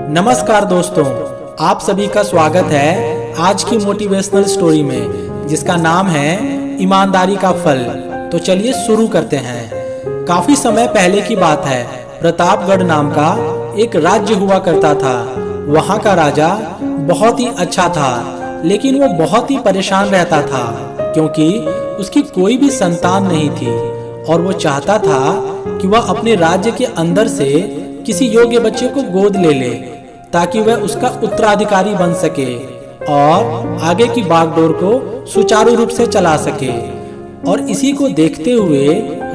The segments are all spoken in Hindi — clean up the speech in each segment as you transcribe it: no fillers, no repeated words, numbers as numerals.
नमस्कार दोस्तों, आप सभी का स्वागत है आज की मोटिवेशनल स्टोरी में जिसका नाम है ईमानदारी का फल। तो चलिए शुरू करते हैं। काफी समय पहले की बात है। प्रतापगढ़ नाम का एक राज्य हुआ करता था। वहाँ का राजा बहुत ही अच्छा था, लेकिन वो बहुत ही परेशान रहता था क्योंकि उसकी कोई भी संतान नहीं थी और वो चाहता था कि वह अपने राज्य के अंदर से किसी योग्य बच्चे को गोद ले ले ताकि वह उसका उत्तराधिकारी बन सके और आगे की बागडोर को सुचारू रूप से चला सके। और इसी को देखते हुए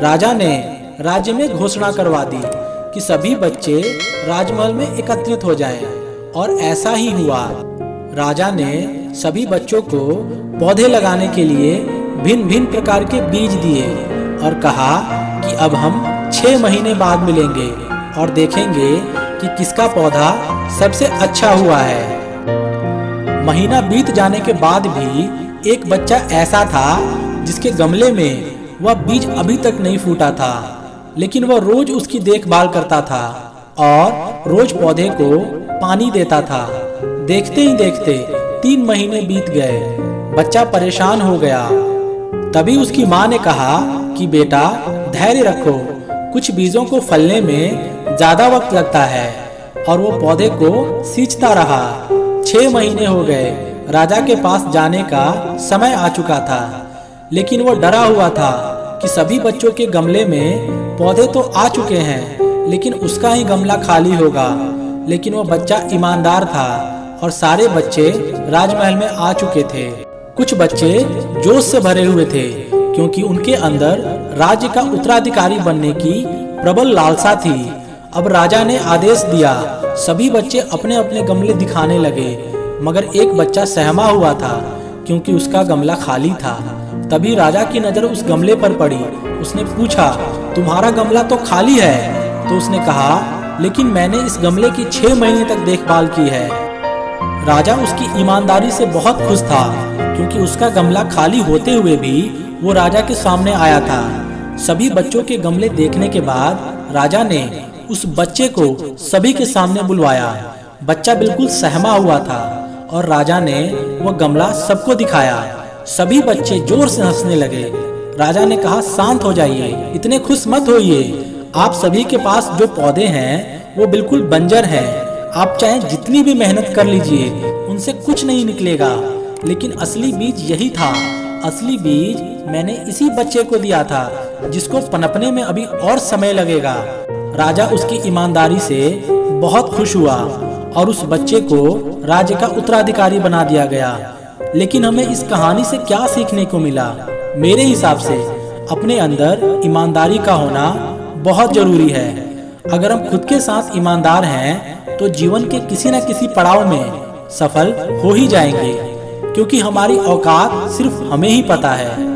राजा ने राज्य में घोषणा करवा दी कि सभी बच्चे राजमहल में एकत्रित हो जाएं। और ऐसा ही हुआ। राजा ने सभी बच्चों को पौधे लगाने के लिए भिन्न भिन्न प्रकार के बीज दिए और कहा कि अब हम 6 महीने बाद मिलेंगे और देखेंगे कि किसका पौधा सबसे अच्छा हुआ है। महीना बीत जाने के बाद भी एक बच्चा ऐसा था जिसके गमले में वह बीज अभी तक नहीं फूटा था, लेकिन वह रोज उसकी देखभाल करता था और रोज पौधे को पानी देता था। देखते ही देखते 3 महीने बीत गए। बच्चा परेशान हो गया। तभी उसकी माँ ने कहा कि बेटा धैर्य रखो, कुछ बीजों को फलने में ज्यादा वक्त लगता है। और वो पौधे को सींचता रहा। 6 महीने हो गए। राजा के पास जाने का समय आ चुका था, लेकिन वो डरा हुआ था कि सभी बच्चों के गमले में पौधे तो आ चुके हैं, लेकिन उसका ही गमला खाली होगा। लेकिन वो बच्चा ईमानदार था और सारे बच्चे राजमहल में आ चुके थे। कुछ बच्चे जोश से भरे हुए थे क्योंकि उनके अंदर राज्य का उत्तराधिकारी बनने की प्रबल लालसा थी। अब राजा ने आदेश दिया, सभी बच्चे अपने अपने गमले दिखाने लगे, मगर एक बच्चा सहमा हुआ था क्योंकि उसका गमला खाली था। तभी राजा की नजर उस गमले पर पड़ी। उसने पूछा, तुम्हारा गमला तो खाली है। तो उसने कहा, लेकिन मैंने इस गमले की 6 महीने तक देखभाल की है। राजा उसकी ईमानदारी से बहुत खुश था क्योंकि उसका गमला खाली होते हुए भी वो राजा के सामने आया था। सभी बच्चों के गमले देखने के बाद राजा ने उस बच्चे को सभी के सामने बुलवाया। बच्चा बिल्कुल सहमा हुआ था और राजा ने वह गमला सबको दिखाया। सभी बच्चे जोर से हंसने लगे। राजा ने कहा, शांत हो जाइए, इतने खुश मत होइए। आप सभी के पास जो पौधे हैं वो बिल्कुल बंजर हैं। आप चाहे जितनी भी मेहनत कर लीजिए, उनसे कुछ नहीं निकलेगा। लेकिन असली बीज यही था। असली बीज मैंने इसी बच्चे को दिया था जिसको पनपने में अभी और समय लगेगा। राजा उसकी ईमानदारी से बहुत खुश हुआ और उस बच्चे को राज्य का उत्तराधिकारी बना दिया गया। लेकिन हमें इस कहानी से क्या सीखने को मिला? मेरे हिसाब से अपने अंदर ईमानदारी का होना बहुत जरूरी है। अगर हम खुद के साथ ईमानदार हैं तो जीवन के किसी न किसी पड़ाव में सफल हो ही जाएंगे, क्योंकि हमारी औकात सिर्फ हमें ही पता है।